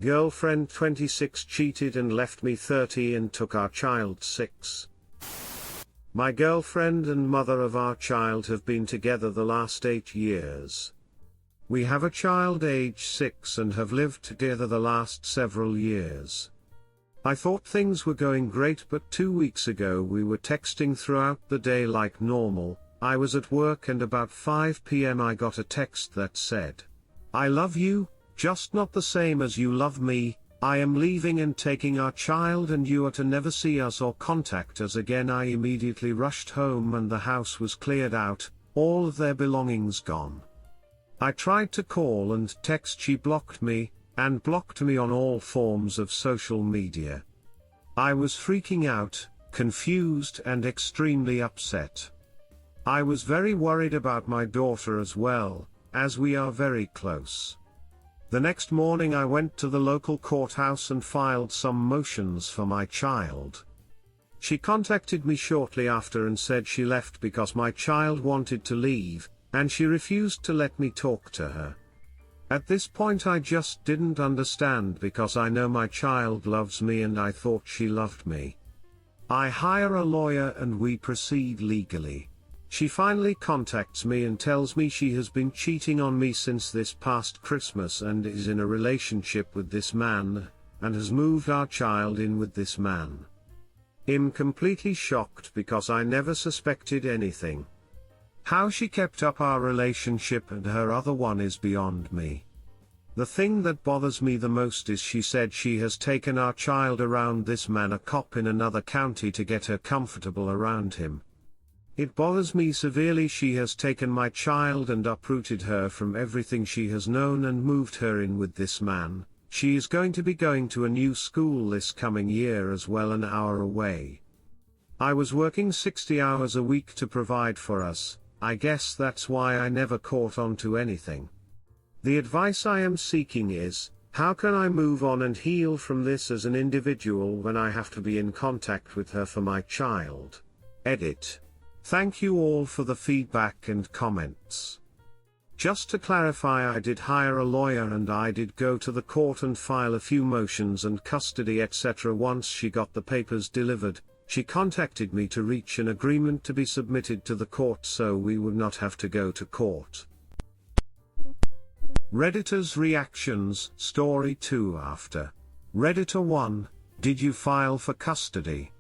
Girlfriend 26 cheated and left me 30 and took our child 6. My girlfriend and mother of our child have been together the last 8 years. We have a child age 6 and have lived together the last several years. I thought things were going great, but 2 weeks ago we were texting throughout the day like normal. I was at work and about 5 p.m. I got a text that said, "I love you, just not the same as you love me. I am leaving and taking our child and you are to never see us or contact us again." I immediately rushed home and the house was cleared out, all of their belongings gone. I tried to call and text, she blocked me, and blocked me on all forms of social media. I was freaking out, confused and extremely upset. I was very worried about my daughter as well, as we are very close. The next morning I went to the local courthouse and filed some motions for my child. She contacted me shortly after and said she left because my child wanted to leave, and she refused to let me talk to her. At this point I just didn't understand because I know my child loves me and I thought she loved me. I hire a lawyer and we proceed legally. She finally contacts me and tells me she has been cheating on me since this past Christmas and is in a relationship with this man, and has moved our child in with this man. I'm completely shocked because I never suspected anything. How she kept up our relationship and her other one is beyond me. The thing that bothers me the most is she said she has taken our child around this man, a cop in another county, to get her comfortable around him. It bothers me severely. She has taken my child and uprooted her from everything she has known and moved her in with this man. She is going to be going to a new school this coming year as well, an hour away. I was working 60 hours a week to provide for us. I guess that's why I never caught on to anything. The advice I am seeking is, how can I move on and heal from this as an individual when I have to be in contact with her for my child? Edit. Thank you all for the feedback and comments. Just to clarify, I did hire a lawyer and I did go to the court and file a few motions and custody etc. Once she got the papers delivered, she contacted me to reach an agreement to be submitted to the court so we would not have to go to court. Redditor's reactions. Story 2 after. Redditor 1, did you file for custody?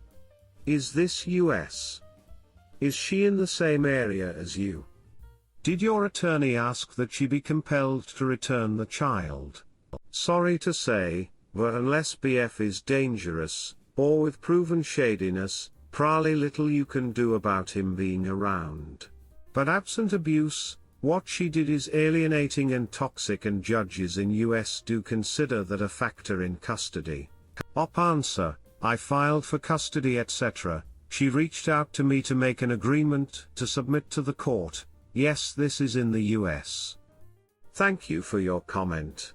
Is this US? Is she in the same area as you? Did your attorney ask that she be compelled to return the child? Sorry to say, but unless BF is dangerous, or with proven shadiness, probably little you can do about him being around. But absent abuse, what she did is alienating and toxic, and judges in US do consider that a factor in custody. Op answer, I filed for custody etc. She reached out to me to make an agreement to submit to the court. Yes, this is in the US. Thank you for your comment.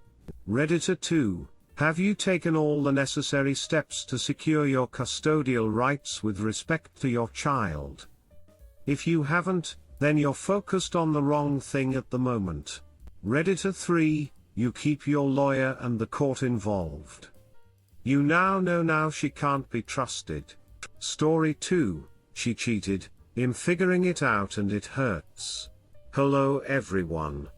Redditor 2, have you taken all the necessary steps to secure your custodial rights with respect to your child? If you haven't, then you're focused on the wrong thing at the moment. Redditor 3, you keep your lawyer and the court involved. You now know she can't be trusted. Story 2, she cheated. I'm figuring it out and it hurts. Hello everyone.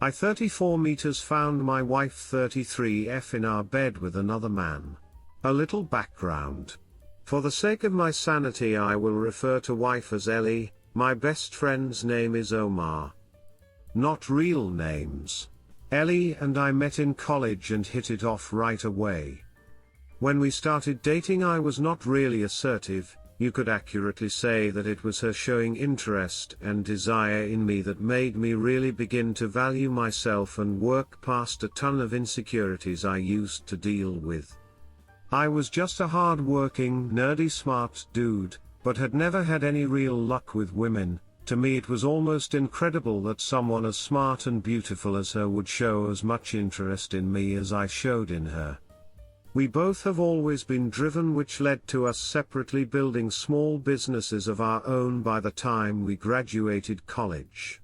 I 34 meters found my wife 33F in our bed with another man. A little background. For the sake of my sanity I will refer to wife as Ellie. My best friend's name is Omar. Not real names. Ellie and I met in college and hit it off right away. When we started dating I was not really assertive. You could accurately say that it was her showing interest and desire in me that made me really begin to value myself and work past a ton of insecurities I used to deal with. I was just a hard-working, nerdy smart dude, but had never had any real luck with women. To me it was almost incredible that someone as smart and beautiful as her would show as much interest in me as I showed in her. We both have always been driven, which led to us separately building small businesses of our own by the time we graduated college.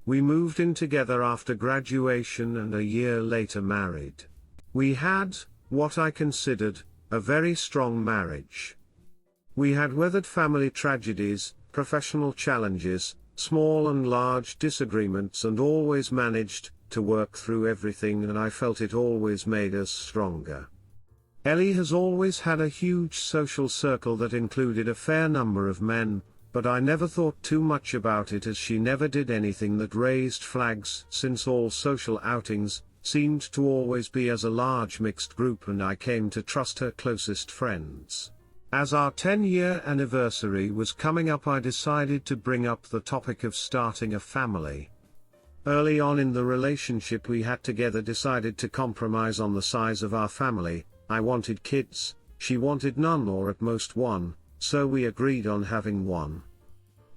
We moved in together after graduation and a year later married. We had, what I considered, a very strong marriage. We had weathered family tragedies, professional challenges, small and large disagreements, and always managed to work through everything, and I felt it always made us stronger. Ellie has always had a huge social circle that included a fair number of men, but I never thought too much about it, as she never did anything that raised flags, since all social outings seemed to always be as a large mixed group, and I came to trust her closest friends. As our 10-year anniversary was coming up, I decided to bring up the topic of starting a family. Early on in the relationship we had together decided to compromise on the size of our family. I wanted kids, she wanted none or at most one, so we agreed on having one.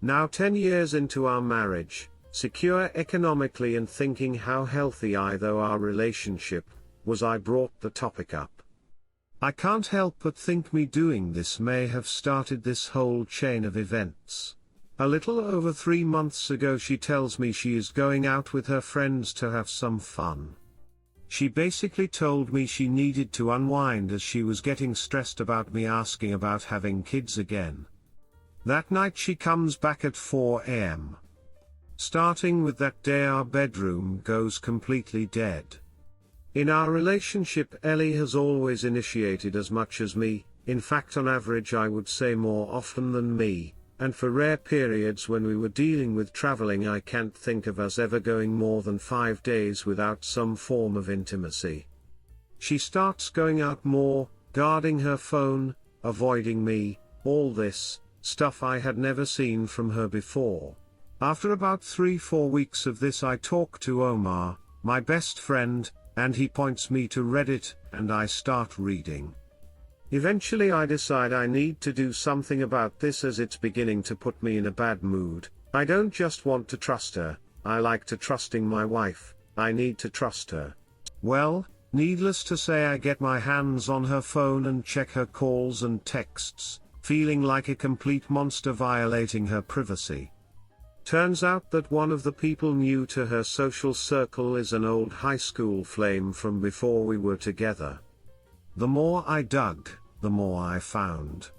Now 10 years into our marriage, secure economically and thinking how healthy though our relationship was, I brought the topic up. I can't help but think me doing this may have started this whole chain of events. A little over 3 months ago she tells me she is going out with her friends to have some fun. She basically told me she needed to unwind as she was getting stressed about me asking about having kids again. That night she comes back at 4 a.m. Starting with that day our bedroom goes completely dead. In our relationship Ellie has always initiated as much as me, in fact on average I would say more often than me, and for rare periods when we were dealing with traveling I can't think of us ever going more than 5 days without some form of intimacy. She starts going out more, guarding her phone, avoiding me, all this stuff I had never seen from her before. After about 3-4 weeks of this I talk to Omar, my best friend, and he points me to Reddit, and I start reading. Eventually I decide I need to do something about this as it's beginning to put me in a bad mood. I don't just want to trust her, I like to trusting my wife, I need to trust her. Well, needless to say I get my hands on her phone and check her calls and texts, feeling like a complete monster violating her privacy. Turns out that one of the people new to her social circle is an old high school flame from before we were together. The more I dug, the more I found.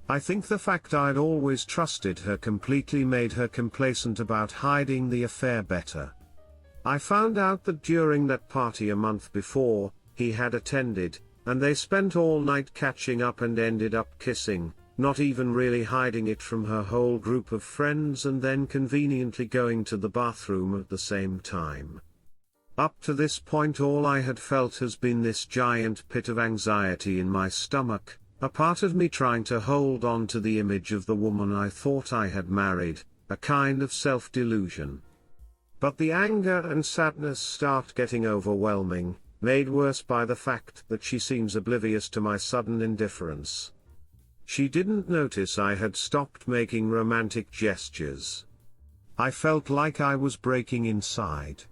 I think the fact I'd always trusted her completely made her complacent about hiding the affair better. I found out that during that party a month before, he had attended, and they spent all night catching up and ended up kissing, not even really hiding it from her whole group of friends, and then conveniently going to the bathroom at the same time. Up to this point all I had felt has been this giant pit of anxiety in my stomach, a part of me trying to hold on to the image of the woman I thought I had married, a kind of self-delusion. But the anger and sadness start getting overwhelming, made worse by the fact that she seems oblivious to my sudden indifference. She didn't notice I had stopped making romantic gestures. I felt like I was breaking inside.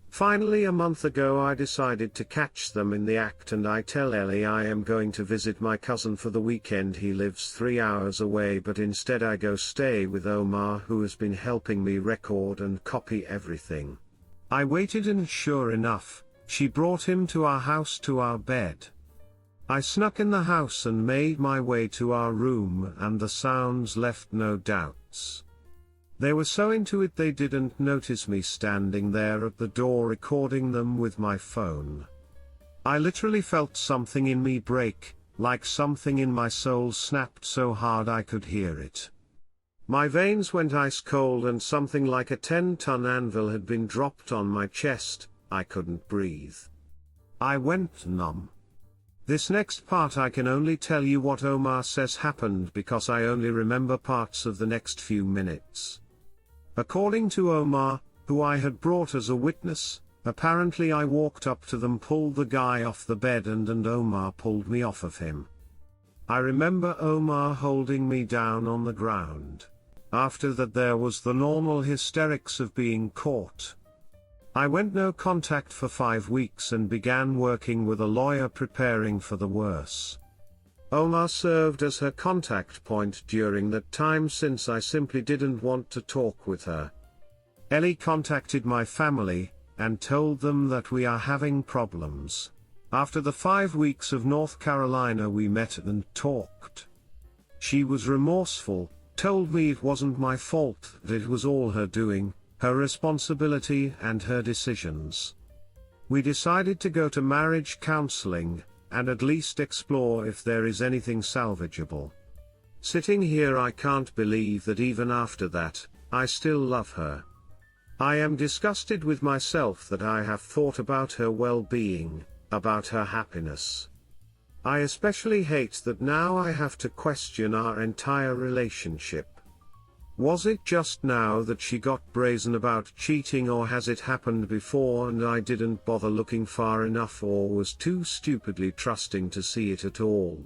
Finally a month ago I decided to catch them in the act, and I tell Ellie I am going to visit my cousin for the weekend. He lives 3 hours away, but instead I go stay with Omar, who has been helping me record and copy everything. I waited, and sure enough, she brought him to our house, to our bed. I snuck in the house and made my way to our room, and the sounds left no doubts. They were so into it they didn't notice me standing there at the door recording them with my phone. I literally felt something in me break, like something in my soul snapped so hard I could hear it. My veins went ice cold, and something like a 10-ton anvil had been dropped on my chest. I couldn't breathe. I went numb. This next part I can only tell you what Omar says happened, because I only remember parts of the next few minutes. According to Omar, who I had brought as a witness, apparently I walked up to them, pulled the guy off the bed, and Omar pulled me off of him. I remember Omar holding me down on the ground. After that there was the normal hysterics of being caught. I went no contact for 5 weeks and began working with a lawyer preparing for the worse. Omar served as her contact point during that time, since I simply didn't want to talk with her. Ellie contacted my family, and told them that we are having problems. After the 5 weeks of North Carolina we met and talked. She was remorseful, told me it wasn't my fault, that it was all her doing, her responsibility and her decisions. We decided to go to marriage counseling, and at least explore if there is anything salvageable. Sitting here I can't believe that even after that, I still love her. I am disgusted with myself that I have thought about her well-being, about her happiness. I especially hate that now I have to question our entire relationship. Was it just now that she got brazen about cheating, or has it happened before and I didn't bother looking far enough or was too stupidly trusting to see it at all?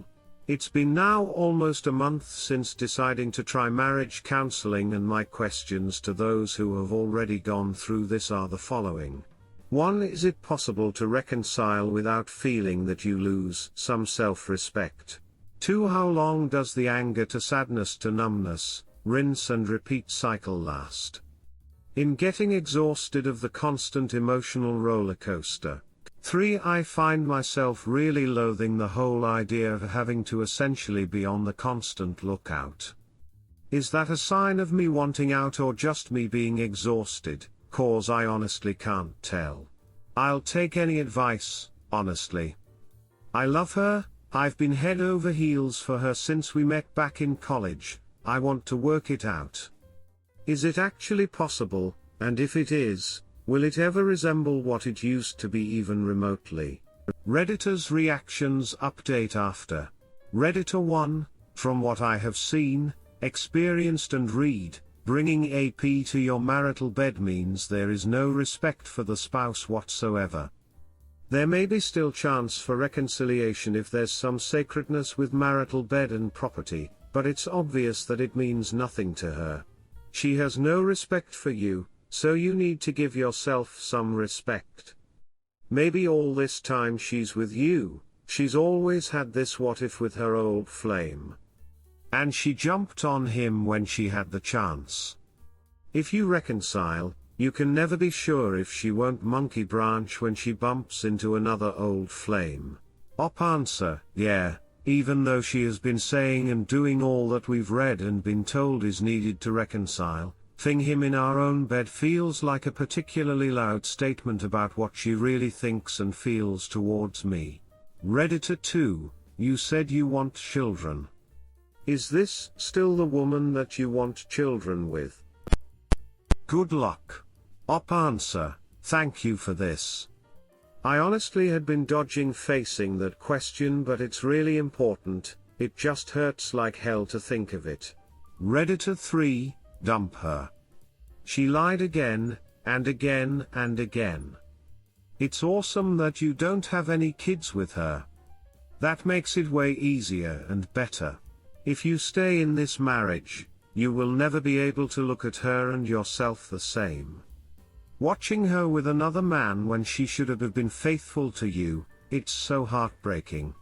It's been now almost a month since deciding to try marriage counseling, and my questions to those who have already gone through this are the following. 1. Is it possible to reconcile without feeling that you lose some self-respect? 2. How long does the anger to sadness to numbness, rinse and repeat cycle last? In getting exhausted of the constant emotional roller coaster. 3. I find myself really loathing the whole idea of having to essentially be on the constant lookout. Is that a sign of me wanting out or just me being exhausted? Cause I honestly can't tell. I'll take any advice, honestly. I love her, I've been head over heels for her since we met back in college. I want to work it out. Is it actually possible, and if it is, will it ever resemble what it used to be even remotely? Redditor's reactions update after. Redditor 1, from what I have seen, experienced and read, bringing AP to your marital bed means there is no respect for the spouse whatsoever. There may be still chance for reconciliation if there's some sacredness with marital bed and property, but it's obvious that it means nothing to her. She has no respect for you, so you need to give yourself some respect. Maybe all this time she's with you, she's always had this what if with her old flame. And she jumped on him when she had the chance. If you reconcile, you can never be sure if she won't monkey branch when she bumps into another old flame. Op answer, yeah, even though she has been saying and doing all that we've read and been told is needed to reconcile, fing him in our own bed feels like a particularly loud statement about what she really thinks and feels towards me. Redditor 2, you said you want children. Is this still the woman that you want children with? Good luck. Op answer, thank you for this. I honestly had been dodging facing that question, but it's really important, it just hurts like hell to think of it. Redditor 3, dump her. She lied again, and again and again. It's awesome that you don't have any kids with her. That makes it way easier and better. If you stay in this marriage, you will never be able to look at her and yourself the same. Watching her with another man when she should have been faithful to you, it's so heartbreaking.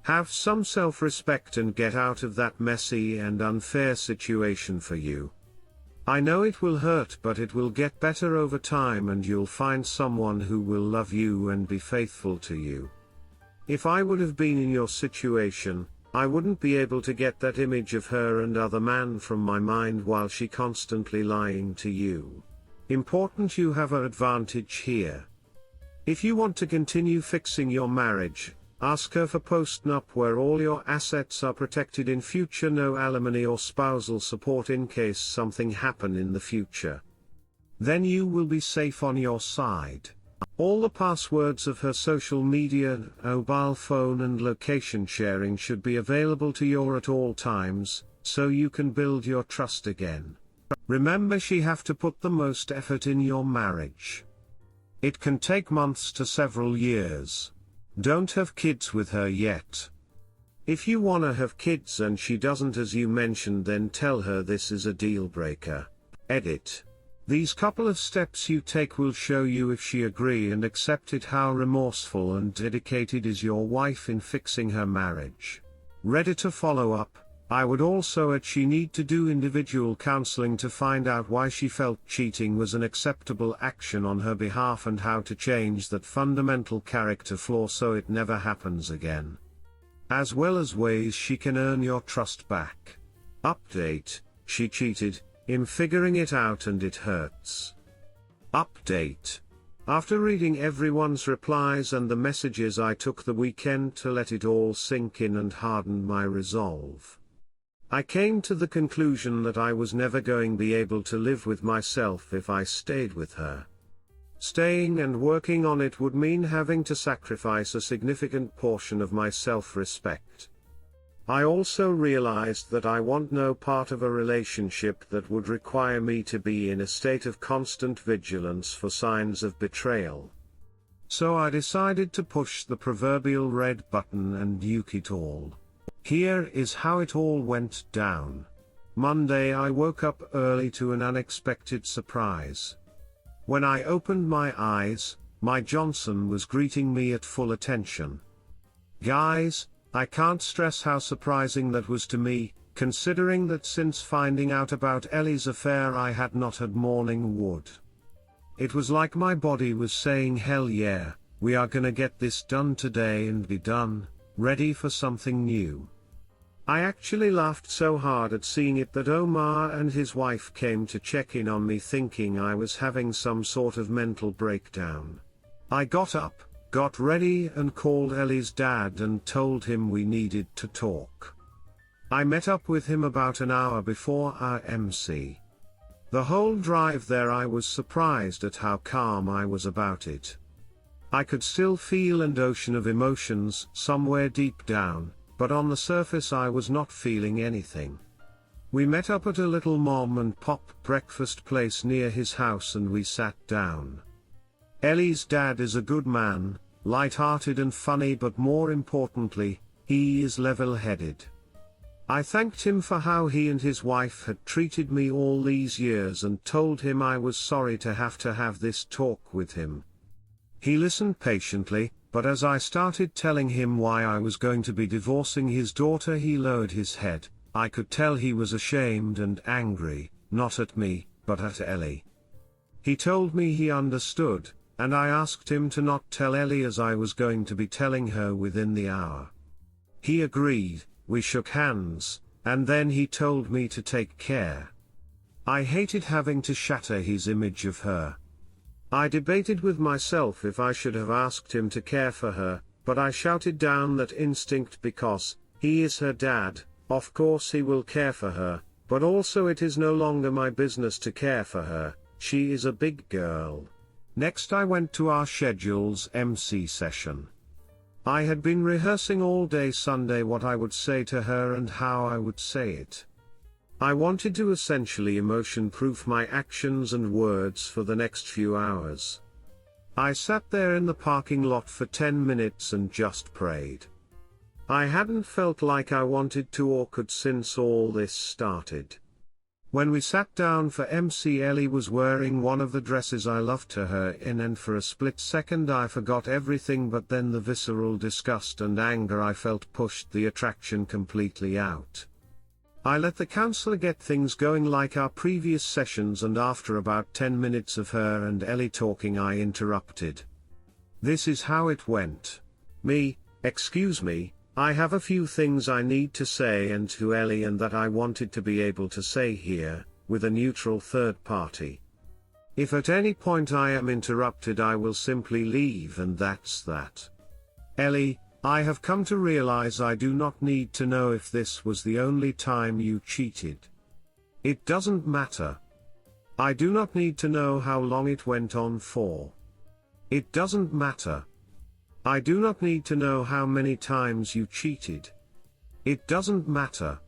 Have some self-respect and get out of that messy and unfair situation for you. I know it will hurt, but it will get better over time and you'll find someone who will love you and be faithful to you. If I would have been in your situation, I wouldn't be able to get that image of her and other man from my mind while she constantly lying to you. Important you have an advantage here. If you want to continue fixing your marriage, ask her for postnup where all your assets are protected in future, no alimony or spousal support in case something happen in the future. Then you will be safe on your side. All the passwords of her social media, mobile phone and location sharing should be available to you at all times, so you can build your trust again. Remember, she have to put the most effort in your marriage. It can take months to several years. Don't have kids with her yet. If you wanna have kids and she doesn't as you mentioned, then tell her this is a deal breaker. Edit. These couple of steps you take will show you if she agree and accept it how remorseful and dedicated is your wife in fixing her marriage. Redditor follow-up, I would also add she need to do individual counseling to find out why she felt cheating was an acceptable action on her behalf and how to change that fundamental character flaw so it never happens again. As well as ways she can earn your trust back. Update: she cheated, I'm figuring it out and it hurts. Update: after reading everyone's replies and the messages, I took the weekend to let it all sink in and hardened my resolve. I came to the conclusion that I was never going to be able to live with myself if I stayed with her. Staying and working on it would mean having to sacrifice a significant portion of my self-respect. I also realized that I want no part of a relationship that would require me to be in a state of constant vigilance for signs of betrayal. So I decided to push the proverbial red button and nuke it all. Here is how it all went down. Monday, I woke up early to an unexpected surprise. When I opened my eyes, my Johnson was greeting me at full attention. Guys, I can't stress how surprising that was to me, considering that since finding out about Ellie's affair I had not had morning wood. It was like my body was saying, hell yeah, we are gonna get this done today and be done, ready for something new. I actually laughed so hard at seeing it that Omar and his wife came to check in on me, thinking I was having some sort of mental breakdown. I got up, got ready and called Ellie's dad and told him we needed to talk. I met up with him about an hour before our MC. The whole drive there I was surprised at how calm I was about it. I could still feel an ocean of emotions somewhere deep down, but on the surface I was not feeling anything. We met up at a little mom and pop breakfast place near his house and we sat down. Ellie's dad is a good man, light-hearted and funny, but more importantly, he is level-headed. I thanked him for how he and his wife had treated me all these years and told him I was sorry to have this talk with him. He listened patiently, but as I started telling him why I was going to be divorcing his daughter, he lowered his head. I could tell he was ashamed and angry, not at me, but at Ellie. He told me he understood, and I asked him to not tell Ellie as I was going to be telling her within the hour. He agreed, we shook hands, and then he told me to take care. I hated having to shatter his image of her. I debated with myself if I should have asked him to care for her, but I shouted down that instinct because he is her dad. Of course he will care for her, but also it is no longer my business to care for her, she is a big girl. Next I went to our scheduled MC session. I had been rehearsing all day Sunday what I would say to her and how I would say it. I wanted to essentially emotion-proof my actions and words for the next few hours. I sat there in the parking lot for 10 minutes and just prayed. I hadn't felt like I wanted to or could since all this started. When we sat down for MC, Ellie was wearing one of the dresses I loved to her in, and for a split second I forgot everything, but then the visceral disgust and anger I felt pushed the attraction completely out. I let the counselor get things going like our previous sessions, and after about 10 minutes of her and Ellie talking I interrupted. This is how it went. Excuse me, I have a few things I need to say and to Ellie, and that I wanted to be able to say here, with a neutral third party. If at any point I am interrupted I will simply leave, and that's that. Ellie, I have come to realize I do not need to know if this was the only time you cheated. It doesn't matter. I do not need to know how long it went on for. It doesn't matter. I do not need to know how many times you cheated. It doesn't matter.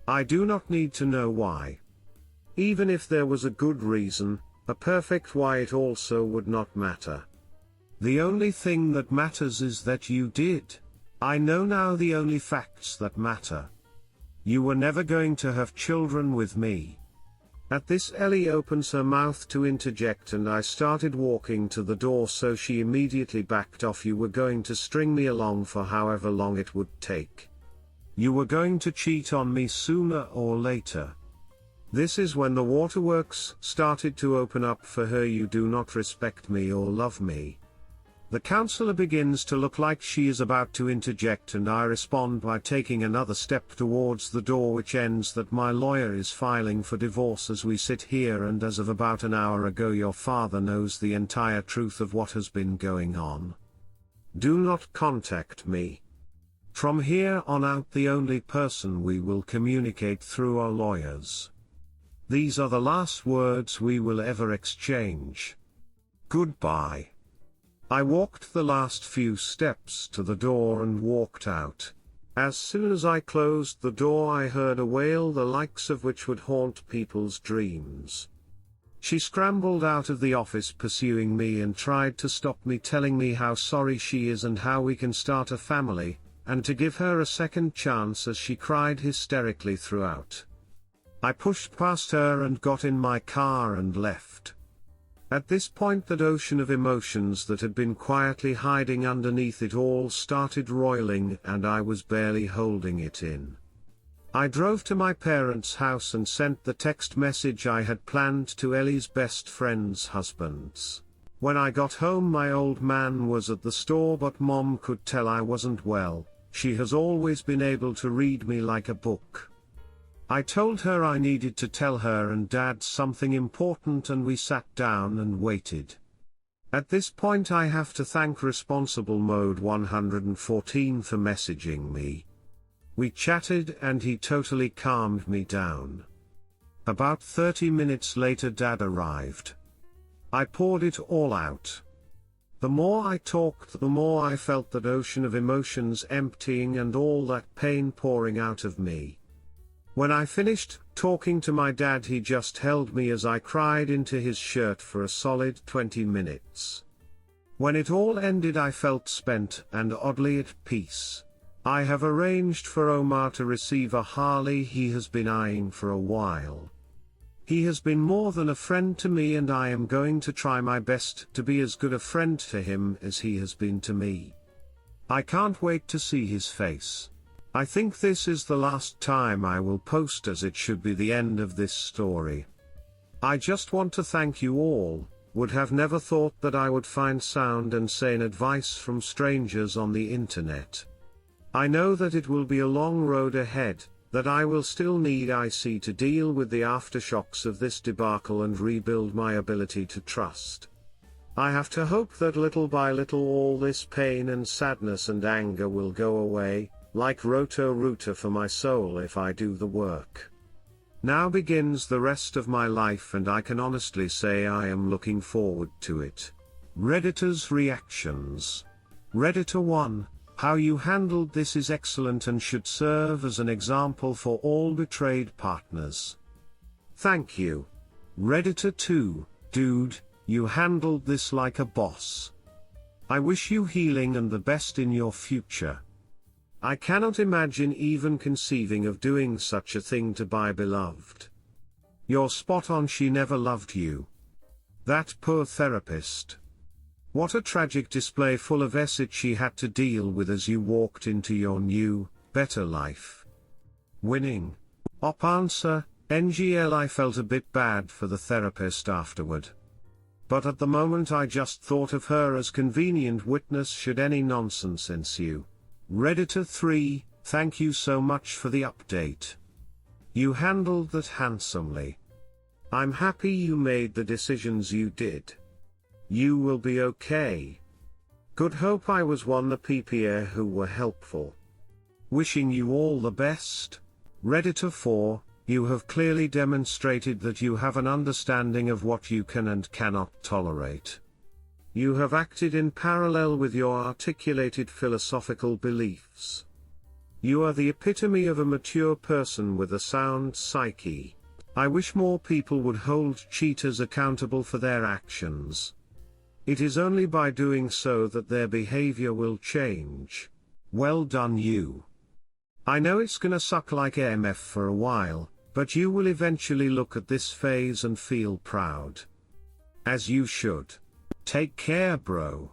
I do not need to know why. Even if there was a good reason, a perfect why, it also would not matter. The only thing that matters is that you did. I know now the only facts that matter. You were never going to have children with me. At this Ellie opens her mouth to interject and I started walking to the door, so she immediately backed off. You were going to string me along for however long it would take. You were going to cheat on me sooner or later. This is when the waterworks started to open up for her. You do not respect me or love me. The counselor begins to look like she is about to interject, and I respond by taking another step towards the door, which ends that my lawyer is filing for divorce as we sit here, and as of about an hour ago your father knows the entire truth of what has been going on. Do not contact me. From here on out the only person we will communicate through are lawyers. These are the last words we will ever exchange. Goodbye. I walked the last few steps to the door and walked out. As soon as I closed the door I heard a wail the likes of which would haunt people's dreams. She scrambled out of the office pursuing me and tried to stop me, telling me how sorry she is and how we can start a family, and to give her a second chance, as she cried hysterically throughout. I pushed past her and got in my car and left. At this point that ocean of emotions that had been quietly hiding underneath it all started roiling, and I was barely holding it in. I drove to my parents' house and sent the text message I had planned to Ellie's best friend's husbands. When I got home my old man was at the store, but Mom could tell I wasn't well. She has always been able to read me like a book. I told her I needed to tell her and Dad something important, and we sat down and waited. At this point I have to thank Responsible Mode 114 for messaging me. We chatted and he totally calmed me down. About 30 minutes later Dad arrived. I poured it all out. The more I talked, the more I felt that ocean of emotions emptying and all that pain pouring out of me. When I finished talking to my dad, he just held me as I cried into his shirt for a solid 20 minutes. When it all ended I felt spent and oddly at peace. I have arranged for Omar to receive a Harley he has been eyeing for a while. He has been more than a friend to me, and I am going to try my best to be as good a friend to him as he has been to me. I can't wait to see his face. I think this is the last time I will post, as it should be the end of this story. I just want to thank you all. Would have never thought that I would find sound and sane advice from strangers on the internet. I know that it will be a long road ahead, that I will still need IC to deal with the aftershocks of this debacle and rebuild my ability to trust. I have to hope that little by little all this pain and sadness and anger will go away, like Roto-Rooter for my soul, if I do the work. Now begins the rest of my life, and I can honestly say I am looking forward to it. Redditors' reactions. Redditor 1, how you handled this is excellent and should serve as an example for all betrayed partners. Thank you. Redditor 2, dude, you handled this like a boss. I wish you healing and the best in your future. I cannot imagine even conceiving of doing such a thing to my beloved. You're spot on, she never loved you. That poor therapist. What a tragic display full of acid she had to deal with as you walked into your new, better life. Winning. Op answer, NGL. I felt a bit bad for the therapist afterward. But at the moment I just thought of her as convenient witness should any nonsense ensue. Redditor 3, thank you so much for the update. You handled that handsomely. I'm happy you made the decisions you did. You will be okay. Good, hope I was one the PPA who were helpful. Wishing you all the best. Redditor 4, you have clearly demonstrated that you have an understanding of what you can and cannot tolerate. You have acted in parallel with your articulated philosophical beliefs. You are the epitome of a mature person with a sound psyche. I wish more people would hold cheaters accountable for their actions. It is only by doing so that their behavior will change. Well done you. I know it's gonna suck like AMF for a while, but you will eventually look at this phase and feel proud. As you should. Take care, bro.